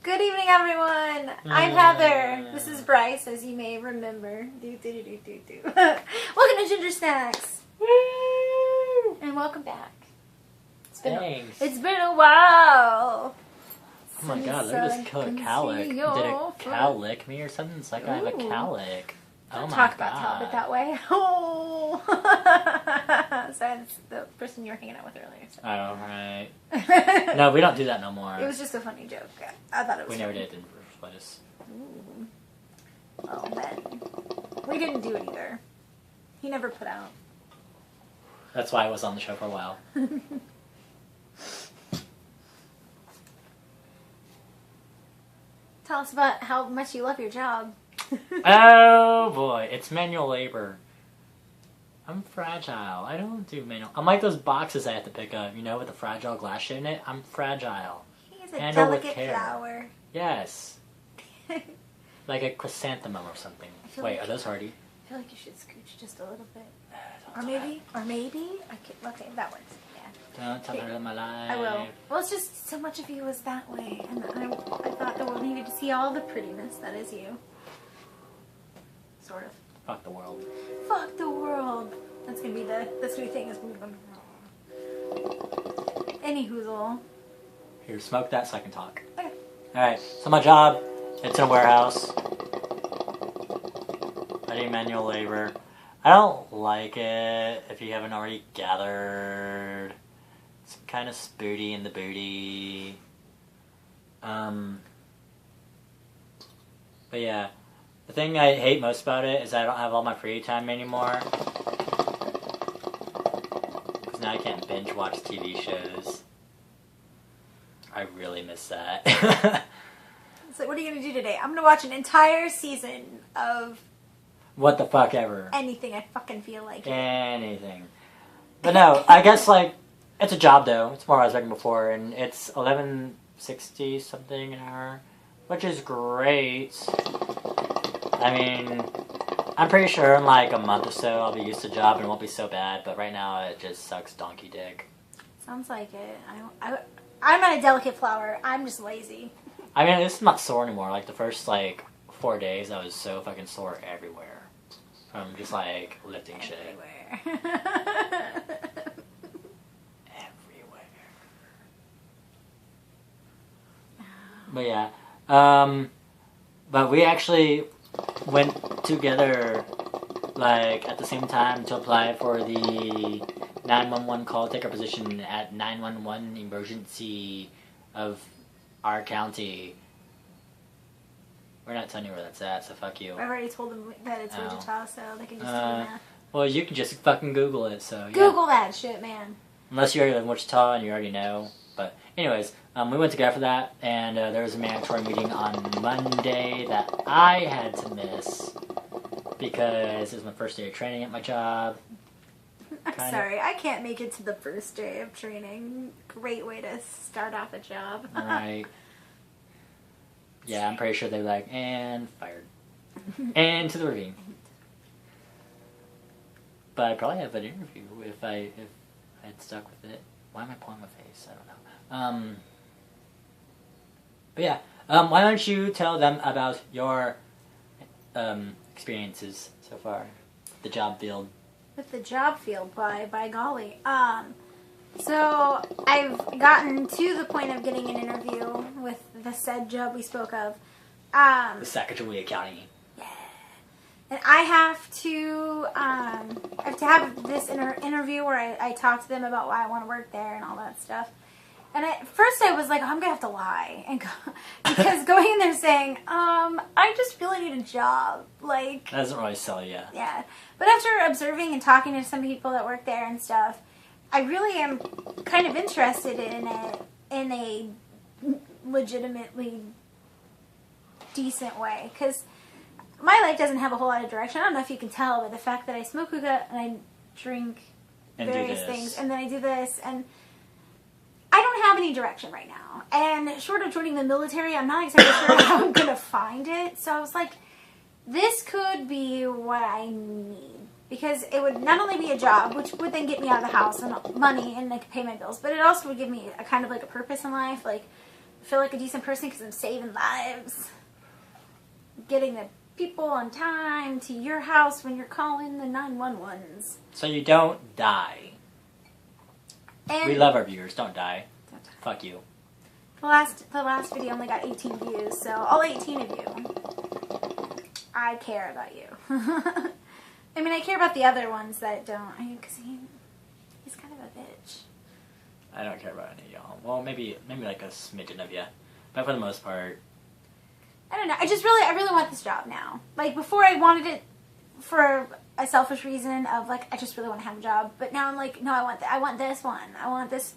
Good evening, everyone. I'm Heather. This is Brice, as you may remember. Welcome to Ginger Snacks. Woo! And welcome back. Thanks. It's been a while. Oh my god, look at this killer cowlick. Did a cow lick me or something? It's like I have a cowlick. Don't talk about Talbot that way. Oh. So that's the person you were hanging out with earlier. So. Oh, right. No, we don't do that no more. It was just a funny joke. I thought it was We never funny. did in the first place. Ooh. Well, then. We didn't do it either. He never put out. That's why I was on the show for a while. Tell us about how much you love your job. Oh boy, it's manual labor. I'm fragile. I don't do manual. I'm like those boxes I have to pick up, you know, with the fragile glass shit in it. I'm fragile. He's a Handle with delicate care. flower. Yes. Like a chrysanthemum or something. Wait, like are those hardy? I feel like you should scooch just a little bit. Or maybe? Okay, that works. Yeah. Don't tell me about my life. I will. Well, it's just so much of you was that way, and I thought the world needed to see all the prettiness that is you. Sort of. Fuck the world. Fuck the world. That's gonna be the new thing. Is any hoozle. Here, smoke that so I can talk. Okay. Alright, so my job, it's in a warehouse. I do manual labor. I don't like it, if you haven't already gathered. It's kind of spooty in the booty. But yeah, the thing I hate most about it is I don't have all my free time anymore. Because now I can't binge watch TV shows. I really miss that. So what are you gonna do today? I'm gonna watch an entire season of What the fuck ever. anything I fucking feel like. Anything. But no, I guess like it's a job though. It's more I was making before, and it's $11.60 something an hour, which is great. I mean, I'm pretty sure in like a month or so I'll be used to the job and it won't be so bad. But right now it just sucks donkey dick. Sounds like it. I'm not a delicate flower. I'm just lazy. I mean, it's not sore anymore. Like the first like 4 days, I was so fucking sore everywhere from just like lifting shit. Everywhere. But yeah, but we actually went together, like, at the same time to apply for the 911 call taker position at 911 emergency of our county. We're not telling you where that's at, so fuck you. I've already told them that it's Oh. Wichita, so they can just do that. Well, you can just fucking Google it, so yeah. Google that shit, man. Unless you already live in Wichita and you already know. But anyways, we went together for that, and there was a mandatory meeting on Monday that I had to miss because it was my first day of training at my job. I'm sorry, I can't make it to the first day of training. Great way to start off a job. Right. Yeah, I'm pretty sure they were like, and fired. And to the ravine. But I'd probably have an interview if I had stuck with it. Why am I pulling my face? I don't know. But yeah, why don't you tell them about your experiences so far, the job field. With the job field, by golly. So I've gotten to the point of getting an interview with the said job we spoke of. The Sacagawea County. Yeah. And I have to have this interview where I talk to them about why I want to work there and all that stuff. And at first I was like, oh, I'm going to have to lie. Because going in there saying, I just really need a job. Like, That doesn't really sell you. Yeah. But after observing and talking to some people that work there and stuff, I really am kind of interested in it in a legitimately decent way. Because my life doesn't have a whole lot of direction. I don't know if you can tell, but the fact that I smoke hookah and I drink various things, and then I do this, and I don't have any direction right now. And short of joining the military, I'm not exactly sure how I'm going to find it. So I was like, this could be what I need. Because it would not only be a job, which would then get me out of the house and money and like pay my bills, but it also would give me a kind of like a purpose in life. Like, feel like a decent person because I'm saving lives. Getting the people on time to your house when you're calling the 911s. So you don't die. And We love our viewers. Don't die. Fuck you. The last video only got 18 views, so all 18 of you, I care about you. I mean, I care about the other ones that don't, because he's kind of a bitch. I don't care about any of y'all. Well, maybe like a smidgen of you, but for the most part, I don't know. I really want this job now. Like before, I wanted it for a selfish reason of like I just really want to have a job, but now I'm like, no, I want this one. I want this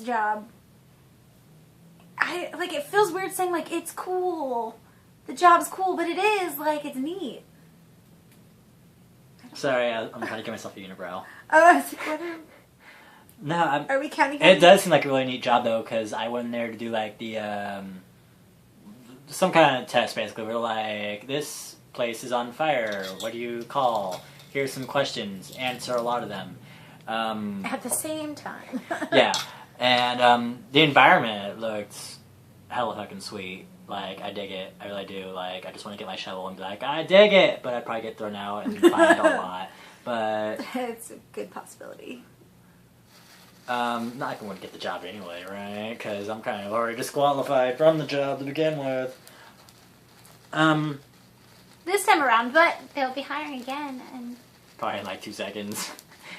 job. It feels weird saying like it's cool. The job's cool, but it is like it's neat. Sorry, I'm trying to give myself a unibrow. Oh, it's like, No, are we counting? It does seem like a really neat job though, because I went in there to do like the some kind of test basically. We're like, this place is on fire. What do you call? Here's some questions. Answer a lot of them. At the same time. Yeah, and the environment looked hella fucking sweet. Like, I dig it. I really do. Like, I just want to get my shovel and be like, I dig it! But I'd probably get thrown out and fined a lot. But it's a good possibility. not like I wouldn't get the job anyway, right? Because I'm kind of already disqualified from the job to begin with. This time around, but they'll be hiring again, and Probably in like 2 seconds.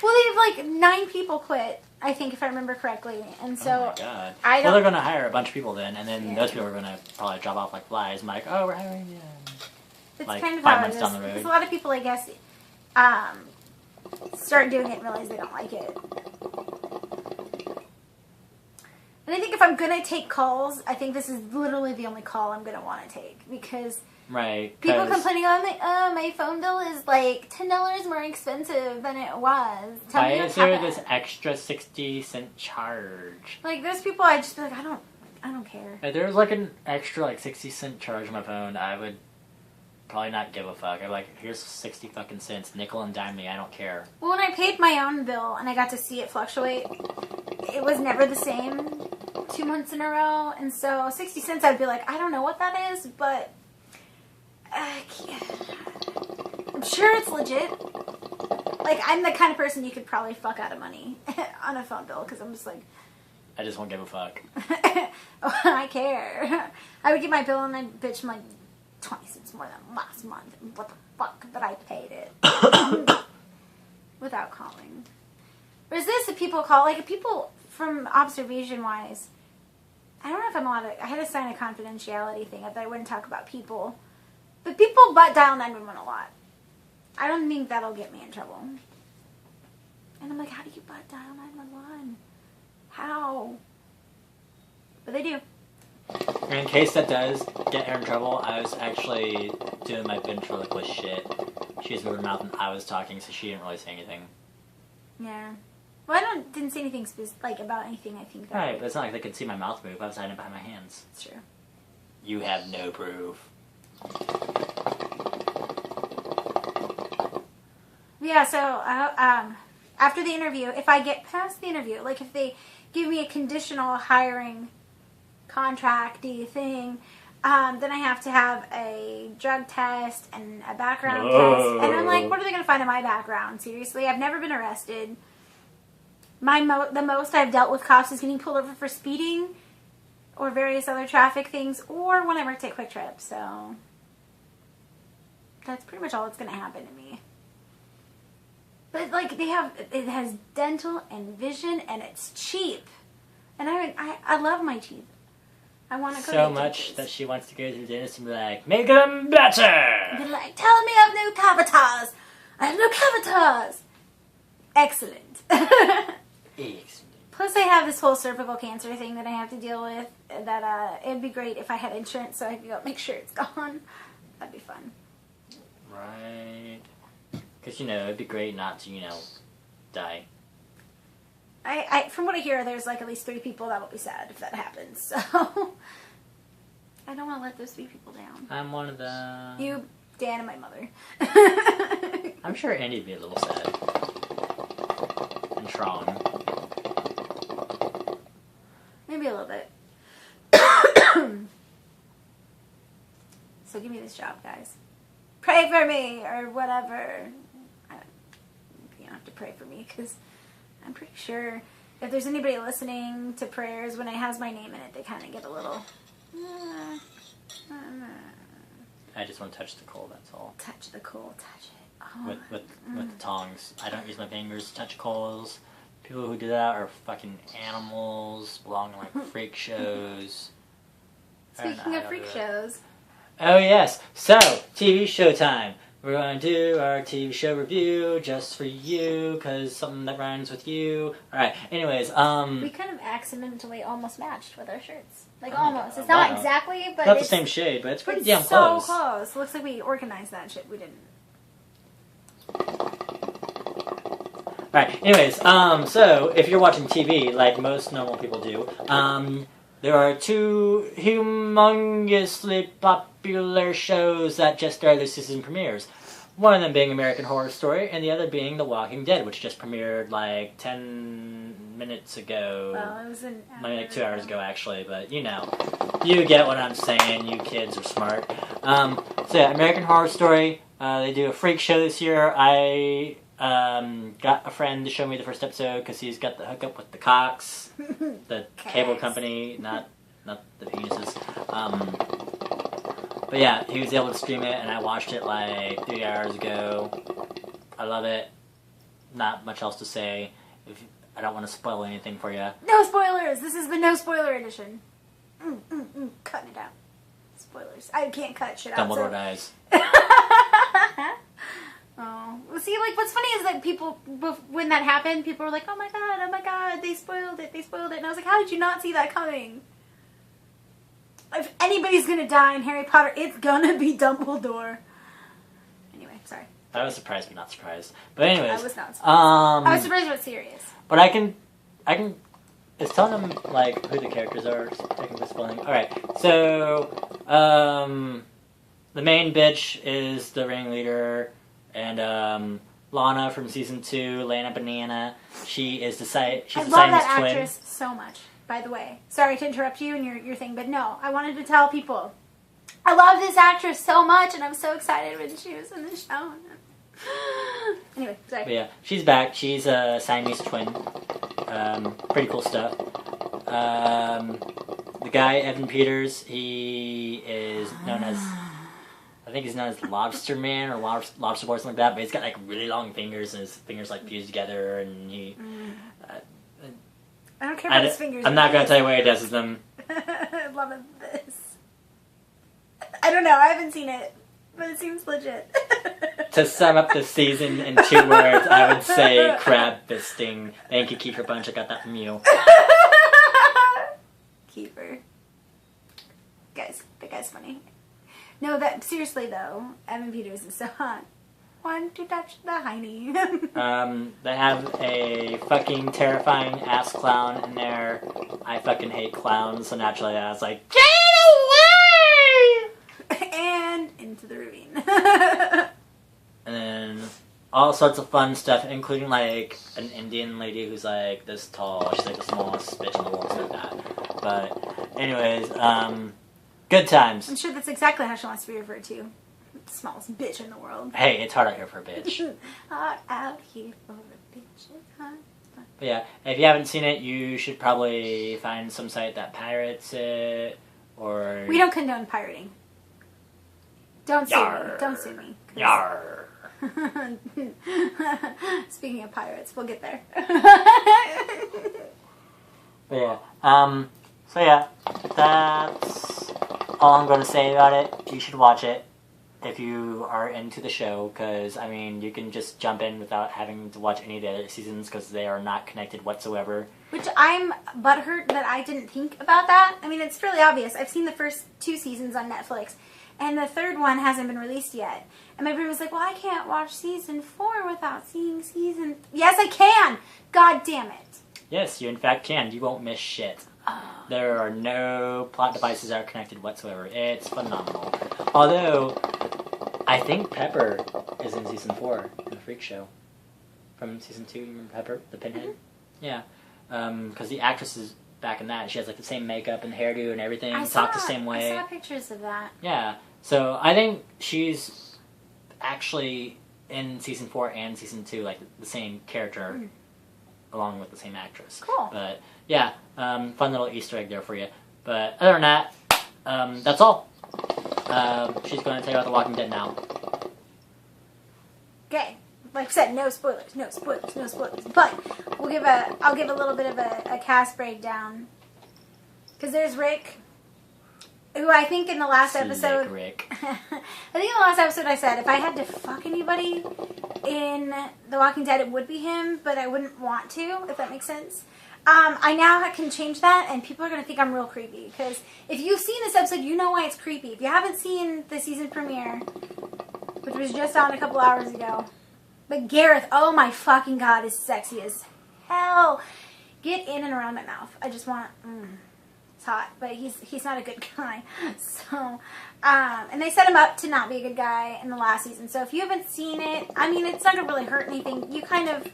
well, they have like 9 people quit, I think, if I remember correctly, and so Oh my god. I don't. Well, they're going to hire a bunch of people then, and then Yeah. those people are going to probably drop off like flies. I'm like, oh, we're hiring again. It's like, kind of 5 how it months is. down the road. Because a lot of people, I guess, start doing it and realize they don't like it. And I think if I'm gonna take calls, I think this is literally the only call I'm gonna want to take because Right. people 'cause- complaining on like, my phone bill is like $10 more expensive than it was. Tell Why me is what's there happened. this extra 60-cent charge? Like those people, I just be like, I don't care. If there was like an extra like 60-cent charge on my phone, I would probably not give a fuck. I'd be like, here's 60 fucking cents, nickel and dime me, I don't care. Well, when I paid my own bill and I got to see it fluctuate, it was never the same 2 months in a row. And so 60 cents, I'd be like, I don't know what that is, but I'm sure it's legit. Like, I'm the kind of person you could probably fuck out of money on a phone bill because I'm just like, I just won't give a fuck. I care. I would get my bill and I'd bitch like 20 cents more than last month. What the fuck? But I paid it without calling. Whereas this, if people call, like if people from observation wise, I don't know if I'm allowed to. I had to sign a confidentiality thing that I wouldn't talk about people, but people butt dial 911 a lot. I don't think that'll get me in trouble. And I'm like, how do you butt dial 911? How? But they do. In case that does get her in trouble, I was actually doing my ventriloquist shit. She was moving her mouth and I was talking, so she didn't really say anything. Yeah. Well, I didn't say anything about anything. I think that. Right, but it's not like they could see my mouth move. I was hiding it behind my hands. It's true. You have no proof. Yeah. So after the interview, if I get past the interview, like if they give me a conditional hiring contract-y thing, then I have to have a drug test and a background test. And I'm like, what are they going to find in my background? Seriously, I've never been arrested. The most I've dealt with cops is getting pulled over for speeding or various other traffic things, or when I worked at Quick Trip. So that's pretty much all that's going to happen to me. But like it has dental and vision, and it's cheap. And I love my teeth. I want to go So to much dentist. that she wants to go to the dentist and be like, make them better! Be like, tell me I have no cavities. I have no cavities. Excellent. Excellent. Plus, I have this whole cervical cancer thing that I have to deal with. That it'd be great if I had insurance, so I could go make sure it's gone. That'd be fun. Right. Because, it'd be great not to, die. From what I hear, there's like at least 3 people that will be sad if that happens. So I don't want to let those 3 people down. I'm one of them. You, Dan, and my mother. I'm sure Andy'd be a little sad. And strong. Maybe a little bit. So give me this job, guys. Pray for me or whatever. You don't have to pray for me because I'm pretty sure if there's anybody listening to prayers when it has my name in it, they kind of get a little. I just want to touch the coal. That's all. Touch the coal. Touch it. Oh, with the tongs. I don't use my fingers to touch coals. People who do that are fucking animals. Belong in like freak shows. Speaking of freak shows. Oh yes. So TV show time. We're going to do our TV show review just for you, because something that rhymes with you. Alright, anyways, We kind of accidentally almost matched with our shirts. Like, almost. It's not exactly, but not the same shade, but it's pretty damn so close. close. Looks like we organized that shit. We didn't. Alright, anyways, so, if you're watching TV, like most normal people do, there are two humongously popular shows that just started their season premieres. One of them being American Horror Story, and the other being The Walking Dead, which just premiered like 10 minutes ago. Well, it was like 2 hours ago, actually, but you know. You get what I'm saying, you kids are smart. So yeah, American Horror Story, they do a freak show this year. I got a friend to show me the first episode because he's got the hookup with the Cox, the cable company, not the penises. But yeah, he was able to stream it, and I watched it like 3 hours ago. I love it. Not much else to say. I don't want to spoil anything for you. No spoilers! This is the no spoiler edition. Cutting it out. Spoilers. I can't cut shit out. Dumbledore dies. Oh. Well, see, like, what's funny is that people, when that happened, people were like, oh my god, they spoiled it. And I was like, how did you not see that coming? If anybody's gonna die in Harry Potter, it's gonna be Dumbledore. Anyway, sorry. I was surprised, but not surprised. But anyways. I was not surprised. I was surprised but serious. But I can, it's telling them, like, who the characters are, technically spoiling. Alright, so, the main bitch is the ringleader, and, Lana from season 2, Lana Banana, she's the Siamese twin. I love that actress so much, by the way. Sorry to interrupt you and your thing, but no, I wanted to tell people. I love this actress so much, and I'm so excited when she was in the show. Anyway, sorry. But yeah, she's back. She's a Siamese twin. Pretty cool stuff. The guy, Evan Peters, he is known as, I think he's known as Lobster Man or Lobster Boy or something like that, but he's got like really long fingers, and his fingers like fused together, and he... I don't care about his fingers. I'm not going to tell you what he does with them. I love this. I don't know, I haven't seen it, but it seems legit. To sum up the season in 2 words, I would say crab fisting. Thank you, Kiefer Bunch. I got that from you. Kiefer. Guys, that guy's funny. No, that seriously though, Evan Peters is so hot. Want to touch the hiney. They have a fucking terrifying ass clown in there. I fucking hate clowns, so naturally I was like, get away! And into the ravine. And then all sorts of fun stuff, including like an Indian lady who's like this tall. She's like the smallest bitch in the world, like that. But anyways, good times. I'm sure that's exactly how she wants to be referred to. The smallest bitch in the world. Hey, it's hard out here for a bitch. Hard out here for a bitch. It's hard. But yeah, if you haven't seen it, you should probably find some site that pirates it, or... We don't condone pirating. Don't sue me. Don't sue me. Yarr. Speaking of pirates, we'll get there. But yeah, so yeah, that's all I'm going to say about it. You should watch it if you are into the show, because, I mean, you can just jump in without having to watch any of the other seasons, because they are not connected whatsoever. Which I'm butthurt that I didn't think about that. I mean, it's fairly obvious. I've seen the first 2 seasons on Netflix, and the 3rd one hasn't been released yet. And my brain was like, well, I can't watch season 4 without seeing season... Yes, I can! God damn it. Yes, you in fact can. You won't miss shit. Oh. There are no plot devices that are connected whatsoever. It's phenomenal. Although, I think Pepper is in season 4 in the Freak Show. From season 2, you remember Pepper, the pinhead? Mm-hmm. Yeah. Because the actress is back in that. She has like the same makeup and hairdo and everything. Talk the same way. I saw pictures of that. Yeah. So I think she's actually in season 4 and season 2, like the same character, along with the same actress. Cool. But yeah, fun little Easter egg there for you. But other than that, that's all. She's going to tell you about The Walking Dead now. Okay. Like I said, no spoilers, no spoilers, no spoilers. But I'll give a little bit of a cast breakdown. Because there's Rick, who I think in the last episode... Rick. I think in the last episode I said if I had to fuck anybody in The Walking Dead, it would be him, but I wouldn't want to, if that makes sense. I now can change that, and people are going to think I'm real creepy. Because if you've seen this episode, you know why it's creepy. If you haven't seen the season premiere, which was just on a couple hours ago... But Gareth, oh my fucking god, is sexy as hell. Get in and around my mouth. I just want, it's hot. But he's not a good guy. So, and they set him up to not be a good guy in the last season. So if you haven't seen it, I mean, it's not going to really hurt anything. You kind of,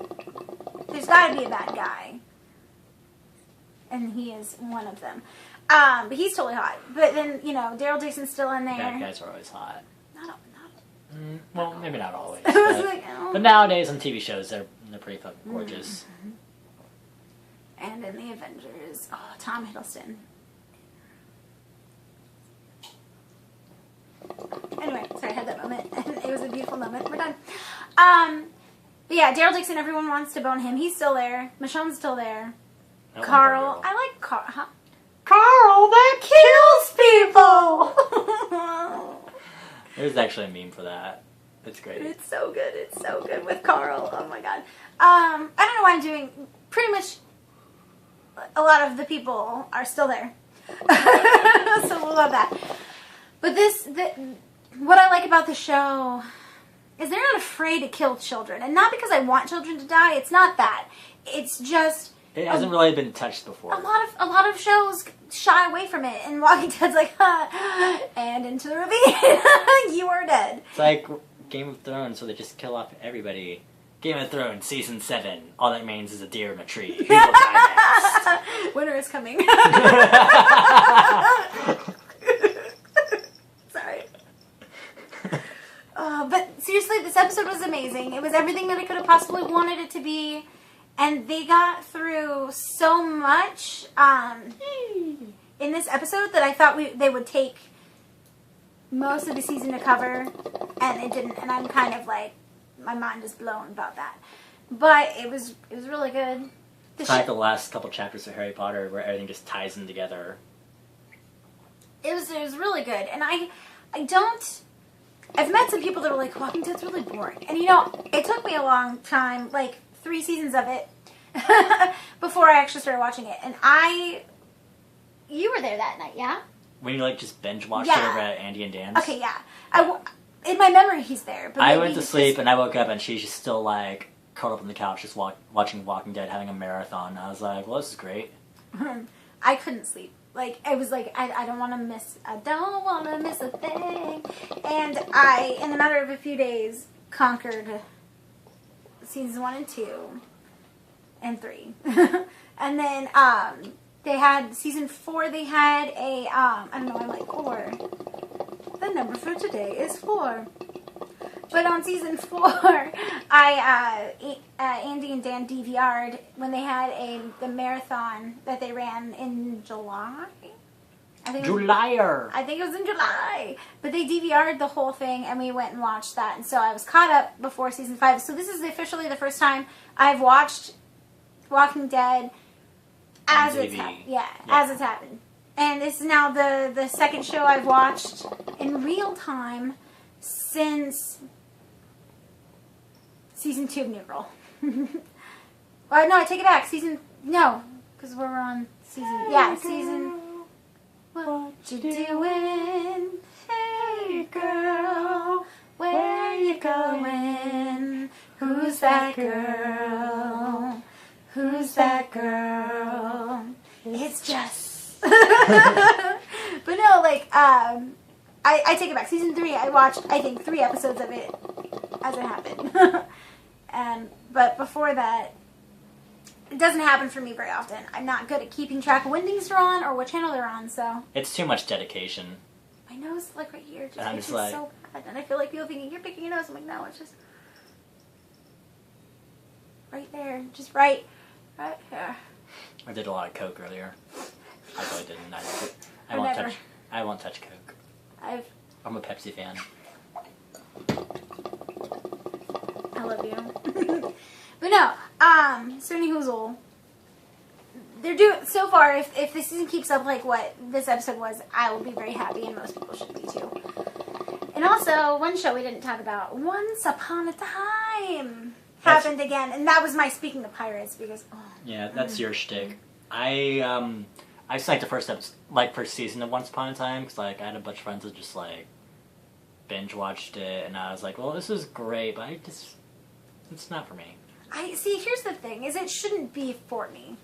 there's got to be a bad guy. And he is one of them. But he's totally hot. But then, you know, Daryl Dixon's still in there. Bad guys are always hot. Not Well, maybe not always. I was like, oh. But nowadays on TV shows, they're pretty fucking gorgeous. And in the Avengers, oh, Tom Hiddleston. Anyway, sorry, I had that moment. It was a beautiful moment. We're done. But yeah, Daryl Dixon, everyone wants to bone him. He's still there. Michonne's still there. Carl. I like Carl. Huh? Carl, that kills people! There's actually a meme for that. It's great. It's so good. It's so good with Carl. Oh my god. I don't know why I'm doing. Pretty much a lot of the people are still there. So we'll love that. But what I like about the show is they're not afraid to kill children. And not because I want children to die. It's not that. It's just... It hasn't really been touched before. A lot of shows shy away from it, and Walking Dead's like, and into the ravine, you are dead. It's like Game of Thrones, so they just kill off everybody. Game of Thrones, season 7. All that means is a deer in a tree. Who will die next? Winter is coming. Sorry. But seriously, this episode was amazing. It was everything that I could have possibly wanted it to be. And they got through so much in this episode that I thought they would take most of the season to cover, and it didn't. And I'm kind of like, my mind is blown about that. But it was really good. It's like the last couple chapters of Harry Potter where everything just ties in together. It was really good, and I've met some people that were like, Walking Dead's really boring, and you know, it took me a long time, like 3 seasons of it, before I actually started watching it. And you were there that night, yeah? When you like just binge watched it over at Andy and Dan's? Okay, yeah. In my memory, he's there. But I went to sleep and I woke up and she's just still like curled up on the couch, just watching Walking Dead, having a marathon. I was like, well, this is great. I couldn't sleep. Like, I was like, I don't want to miss a thing. And I, in a matter of a few days, conquered seasons 1 and 2 and 3. And then they had season 4. They had a I don't know, I'm like 4. The number for today is 4. But on season 4, Andy and Dan DVR'd when they had the marathon that they ran in July. I think it was in July. But they DVR'd the whole thing, and we went and watched that. And so I was caught up before season 5. So this is officially the first time I've watched Walking Dead as it's happened. Yeah, as it's happened. And this is now the second show I've watched in real time since season 2 of New Girl. Well, no, I take it back. Because we're on season... season... What you doing? Hey, girl, where you going? Who's that girl? Who's that girl? It's Jess. But no, like, I take it back. Season 3, I watched, I think, 3 episodes of it as it happened. But before that, it doesn't happen for me very often. I'm not good at keeping track of when things are on or what channel they're on, so... It's too much dedication. My nose nose, like right here, just And I'm itches just like, so bad. And I feel like people thinking, you're picking your nose. I'm like, no, it's just right there. Just right here. I did a lot of coke earlier. I really didn't. I won't touch coke. I'm a Pepsi fan. I love you. But no, so anyhoozle, they're doing, so far, if the season keeps up like what this episode was, I will be very happy, and most people should be too. And also, one show we didn't talk about, Once Upon a Time, happened again, and that was my speaking of pirates, because, Yeah, that's your shtick. I just like the first season of Once Upon a Time, because, like, I had a bunch of friends that just, like, binge watched it, and I was like, well, this is great, but it's not for me. Here's the thing, is it shouldn't be for me.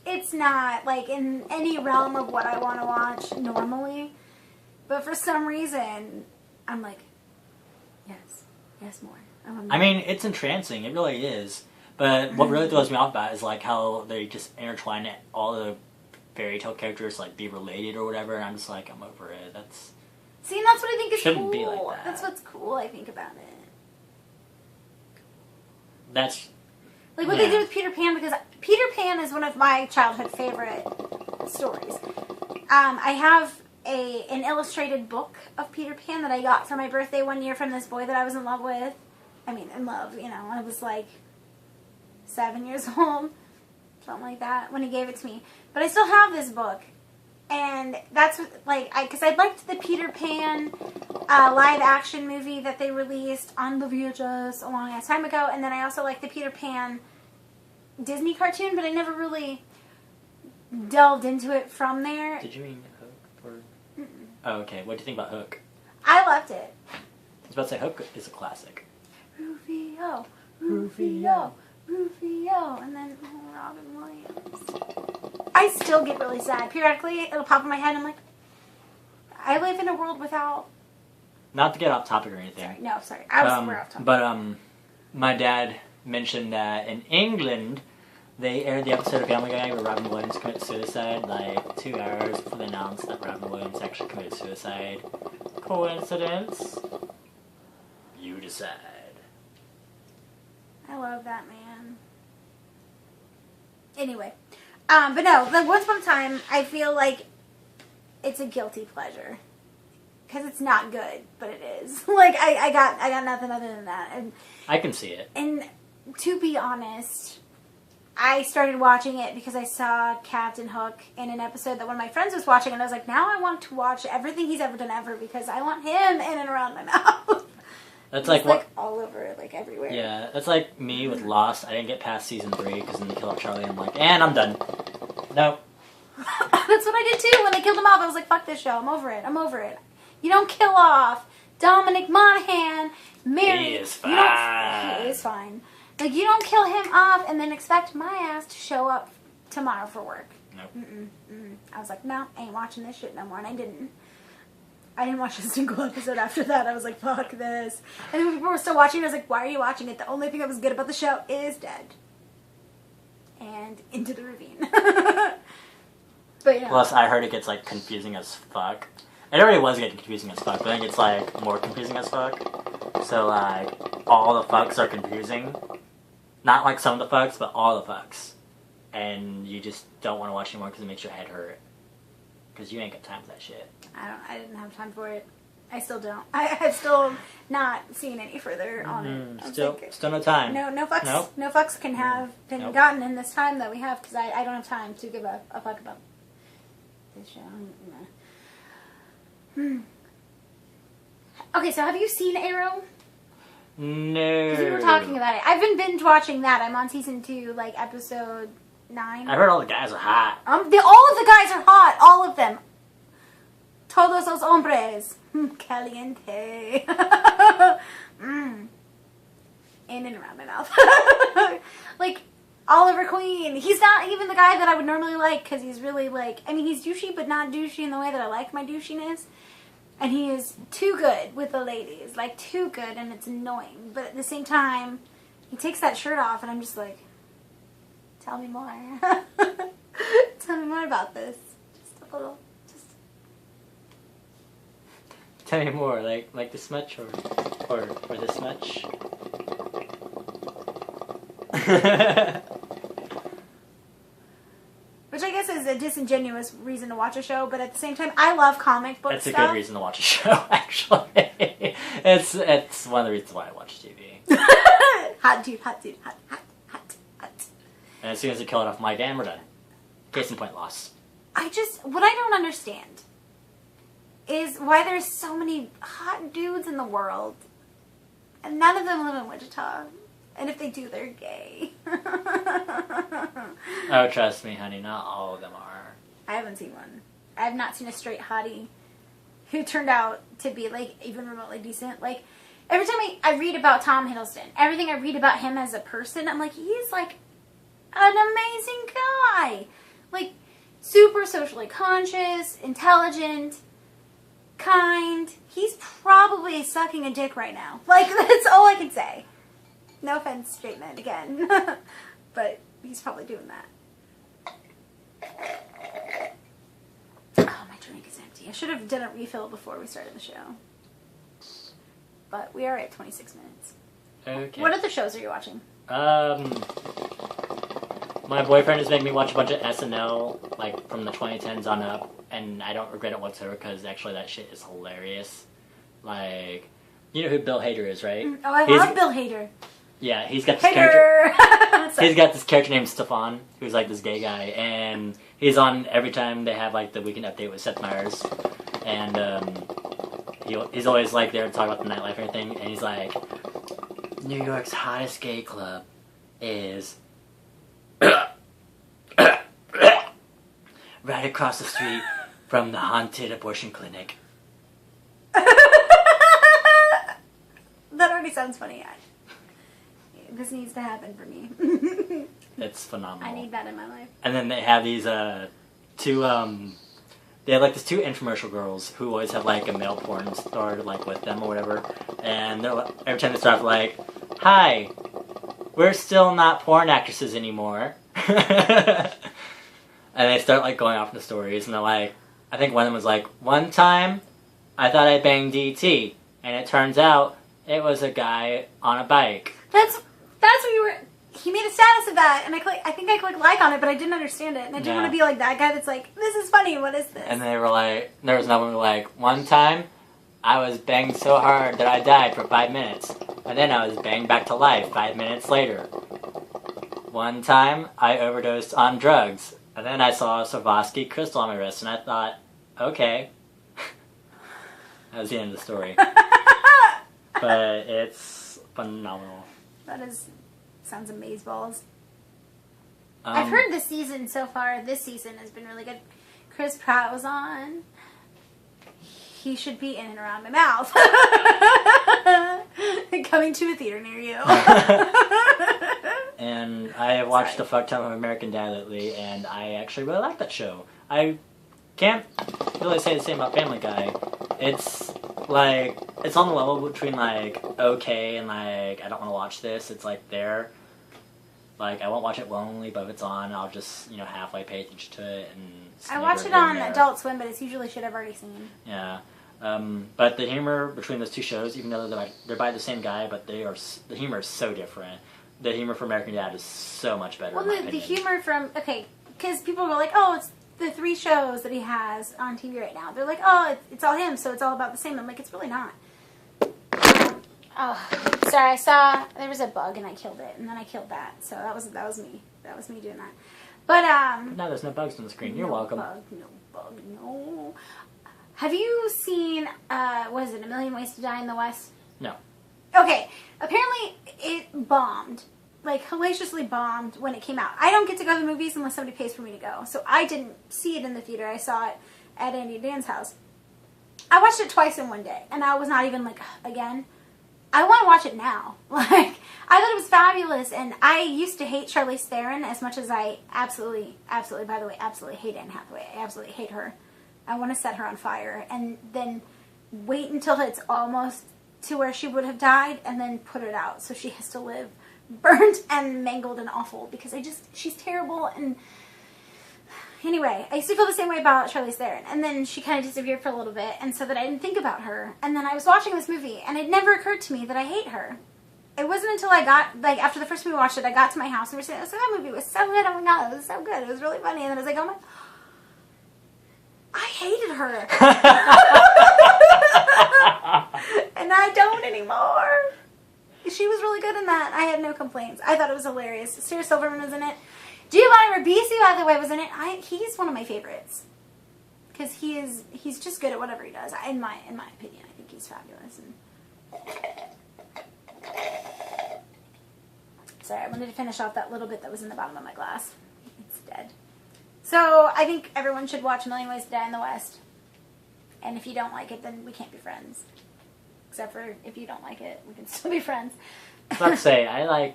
It's not, like, in any realm of what I want to watch normally. But for some reason, I'm like, yes, more. I mean, it's entrancing. It really is. But what really throws me off about it is, like, how they just intertwine it, all the fairy tale characters, like, be related or whatever. And I'm just like, I'm over it. See, and that's what I think is shouldn't cool. Be like that. That's what's cool, I think, about it. That's... Like what they did with Peter Pan, because Peter Pan is one of my childhood favorite stories. I have an illustrated book of Peter Pan that I got for my birthday one year from this boy that I was in love with. I mean, in love, I was like 7 years old, something like that, when he gave it to me. But I still have this book. And that's what, like, because I liked the Peter Pan live action movie that they released on the VHS a long ass time ago. And then I also liked the Peter Pan Disney cartoon, but I never really delved into it from there. Did you mean Hook? Or... Oh, okay. What do you think about Hook? I loved it. I was about to say, Hook is a classic. Rufio, Rufio, Rufio, and then Robin Williams. I still get really sad. Periodically, it'll pop in my head, and I'm like, I live in a world without... Not to get off topic or anything. Sorry. We're off topic. But, my dad mentioned that in England, they aired the episode of Family Guy where Robin Williams committed suicide, like, 2 hours before they announced that Robin Williams actually committed suicide. Coincidence? You decide. I love that man. Anyway. But no, the Once Upon a Time, I feel like it's a guilty pleasure. Because it's not good, but it is. Like, I got nothing other than that. And I can see it. And to be honest, I started watching it because I saw Captain Hook in an episode that one of my friends was watching, and I was like, now I want to watch everything he's ever done ever because I want him in and around my mouth. That's like what? Like all over, like everywhere. Yeah, that's like me with Lost. I didn't get past season 3 because then they killed off Charlie, and I'm like, and I'm done. Nope. That's what I did too. When they killed him off, I was like, fuck this show. I'm over it. You don't kill off Dominic Monaghan, Mary. He is fine. He is fine. Like, you don't kill him off and then expect my ass to show up tomorrow for work. Nope. I was like, no, I ain't watching this shit no more, and I didn't. I didn't watch a single episode after that. I was like, fuck this. And then people were still watching, and I was like, why are you watching it? The only thing that was good about the show is dead. And Into the Ravine. But, Plus, I heard it gets, like, confusing as fuck. It already was getting confusing as fuck, but I think it's, like, more confusing as fuck. So, like, all the fucks are confusing. Not, like, some of the fucks, but all the fucks. And you just don't want to watch anymore because it makes your head hurt. Because you ain't got time for that shit. I didn't have time for it. I still don't. I've still not seen any further on it. Still no time. No fucks. Nope. No fucks can have been gotten in this time that we have because I don't have time to give a fuck about this show. Okay, so have you seen Arrow? No. Because we were talking about it. I've been binge watching that. I'm on season 2, like episode 9. I heard all the guys are hot. All of the guys are hot. All of them. Todos los hombres. Caliente. In and around my mouth. Like, Oliver Queen. He's not even the guy that I would normally like because he's really like, I mean, he's douchey, but not douchey in the way that I like my douchiness. And he is too good with the ladies. Like, too good, and it's annoying. But at the same time, he takes that shirt off, and I'm just like, tell me more. Tell me more about this. Just a little. Tell me more, like this much or this much? Which I guess is a disingenuous reason to watch a show, but at the same time, I love comic book That's stuff. a good reason to watch a show, actually. It's one of the reasons why I watch TV. Hot dude, hot dude, hot. And as soon as they kill it off my van, we're done. Case in point, loss. What I don't understand is why there's so many hot dudes in the world, and none of them live in Wichita. And if they do, they're gay. Oh, trust me, honey, not all of them are. I haven't seen one. I have not seen a straight hottie who turned out to be, like, even remotely decent. Like, every time I read about Tom Hiddleston, everything I read about him as a person, I'm like, he's, like, an amazing guy. Like, super socially conscious, intelligent, kind. He's probably sucking a dick right now. Like, that's all I can say. No offense, straight men, again. But he's probably doing that. Oh, my drink is empty. I should have done a refill before we started the show. But we are at 26 minutes. Okay. What other shows are you watching? My boyfriend is making me watch a bunch of SNL, like, from the 2010s on up, and I don't regret it whatsoever, because actually that shit is hilarious. Like, you know who Bill Hader is, right? Oh, I love Bill Hader. Yeah, he's got this character. He's got this character named Stefan, who's like this gay guy, and he's on every time they have like the weekend update with Seth Meyers, and he's always like there to talk about the nightlife and everything, and he's like, New York's hottest gay club is right across the street from the haunted abortion clinic. That already sounds funny. This needs to happen for me. It's phenomenal. I need that in my life. And then they have these two they have like these two infomercial girls who always have like a male porn star like with them or whatever, and they're every time they start like, "Hi, we're still not porn actresses anymore," and they start like going off into stories, and they're like, I think one of them was like, "One time, I thought I banged DT, and it turns out it was a guy on a bike." That's what you were. He made a status of that, and I think I clicked like on it, but I didn't understand it, and I didn't want to be like that guy that's like, "This is funny. What is this?" And they were like, there was another one like, "One time, I was banged so hard that I died for 5 minutes, and then I was banged back to life 5 minutes later. One time, I overdosed on drugs, and then I saw a Swarovski crystal on my wrist, and I thought, okay." That was the end of the story. But it's phenomenal. That sounds amazeballs. I've heard this season so far. This season has been really good. Chris Pratt was on. He should be in and around my mouth. Coming to a theater near you. And I have watched a fuck ton of American Dad lately, and I actually really like that show. I can't really say the same about Family Guy. It's like, it's on the level between like okay and like I don't want to watch this. It's like there. Like, I won't watch it willingly, but if it's on, I'll just, halfway pay attention to it. And I watch it on Adult Swim, but it's usually shit I've already seen. Yeah. But the humor between those two shows, even though they're by the same guy, but the humor is so different. The humor for American Dad is so much better. Well, the humor from, because people were like, oh, it's the 3 shows that he has on TV right now. They're like, oh, it's all him, so it's all about the same. I'm like, it's really not. Oh, sorry, I saw there was a bug and I killed it, and then I killed that. So that was me. That was me doing that. But no, there's no bugs on the screen. You're welcome. No bug, no. Have you seen what is it, A Million Ways to Die in the West? No. Okay, apparently it bombed, like hellaciously bombed when it came out. I don't get to go to the movies unless somebody pays for me to go, so I didn't see it in the theater. I saw it at Andy and Dan's house. I watched it twice in one day, and I was not even like, again. I want to watch it now. Like, I thought it was fabulous, and I used to hate Charlize Theron as much as I absolutely, by the way, absolutely hate Anne Hathaway. I absolutely hate her. I want to set her on fire, and then wait until it's almost to where she would have died, and then put it out, so she has to live burnt and mangled and awful, because she's terrible, and Anyway, I used to feel the same way about Charlize Theron, and then she kind of disappeared for a little bit, and so that I didn't think about her. And then I was watching this movie, and it never occurred to me that I hate her. It wasn't until I got, like, after the first movie we watched it, I got to my house, and we were saying, oh, so that movie was so good, oh my god, it was so good, it was really funny, and then I was like, oh my, I hated her. And I don't anymore. She was really good in that. I had no complaints. I thought it was hilarious. Sarah Silverman was in it. Giovanni Ribisi, by the way, was in it. He's one of my favorites. Because he's just good at whatever he does. In my opinion, I think he's fabulous. Sorry, I wanted to finish off that little bit that was in the bottom of my glass. It's dead. So, I think everyone should watch A Million Ways to Die in the West. And if you don't like it, then we can't be friends. Except for if you don't like it, we can still be friends. I was about to say, I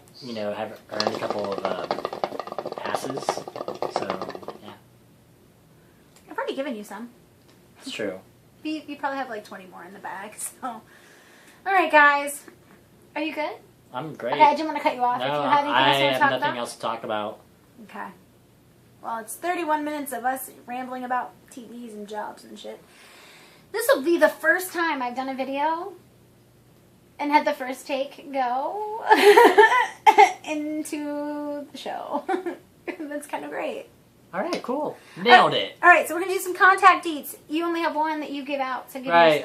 have earned a couple of passes. So, yeah. I've already given you some. It's true. You probably have like 20 more in the bag, so. Alright, guys. Are you good? I'm great. Okay, I didn't want to cut you off. No, if you had anything else I you want to have talk nothing about? else to talk about. Okay. Well, it's 31 minutes of us rambling about TVs and jobs and shit. This will be the first time I've done a video and had the first take go into the show. That's kind of great. Alright, cool. Nailed it. Alright, so we're going to do some contact deets. You only have one that you give out. So give Right,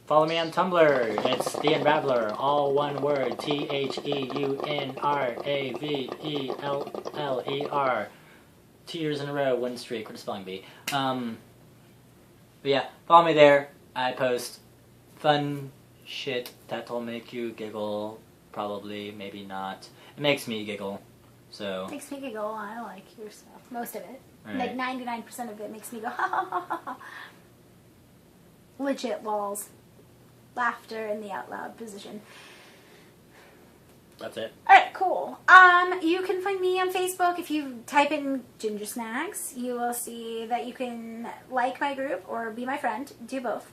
follow me on Tumblr. It's theunraveller, all one word, Theunraveller. 2 years in a row, win streak. What a spelling bee. But yeah, follow me there. I post fun shit that'll make you giggle. Probably, maybe not. It makes me giggle. So. Makes me giggle. I like your stuff. Most of it. Right. Like 99% of it makes me go ha ha ha ha ha. Legit walls. Laughter in the out loud position. That's it. Alright, cool. You can find me on Facebook. If you type in Ginger Snacks, you will see that you can like my group or be my friend. Do both.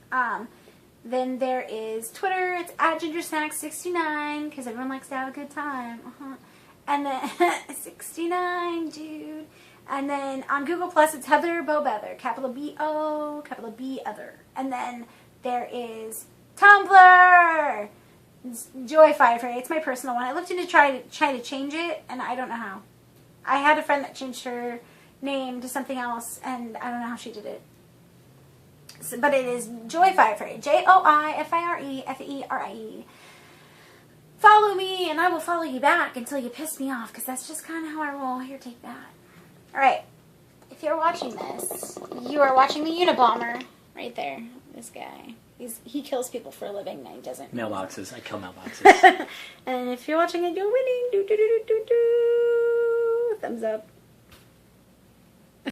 Then there is Twitter. It's at GingerSnacks69 because everyone likes to have a good time. And then 69, dude. And then on Google Plus, it's Heather BoBeather. Capital B-O, capital B-Other. And then there is Tumblr. It's joifirefaerie. It's my personal one. I looked into try to change it, and I don't know how. I had a friend that changed her name to something else, and I don't know how she did it. So, but it is joifirefaerie. Joifirefaerie. Follow me, and I will follow you back until you piss me off, because that's just kind of how I roll. Here, take that. Alright. If you're watching this, you are watching the Unabomber. Right there. This guy. He kills people for a living. No, he doesn't. Mailboxes. I kill mailboxes. And if you're watching it, you're winning. Do, do, do, do, do, do. Thumbs up.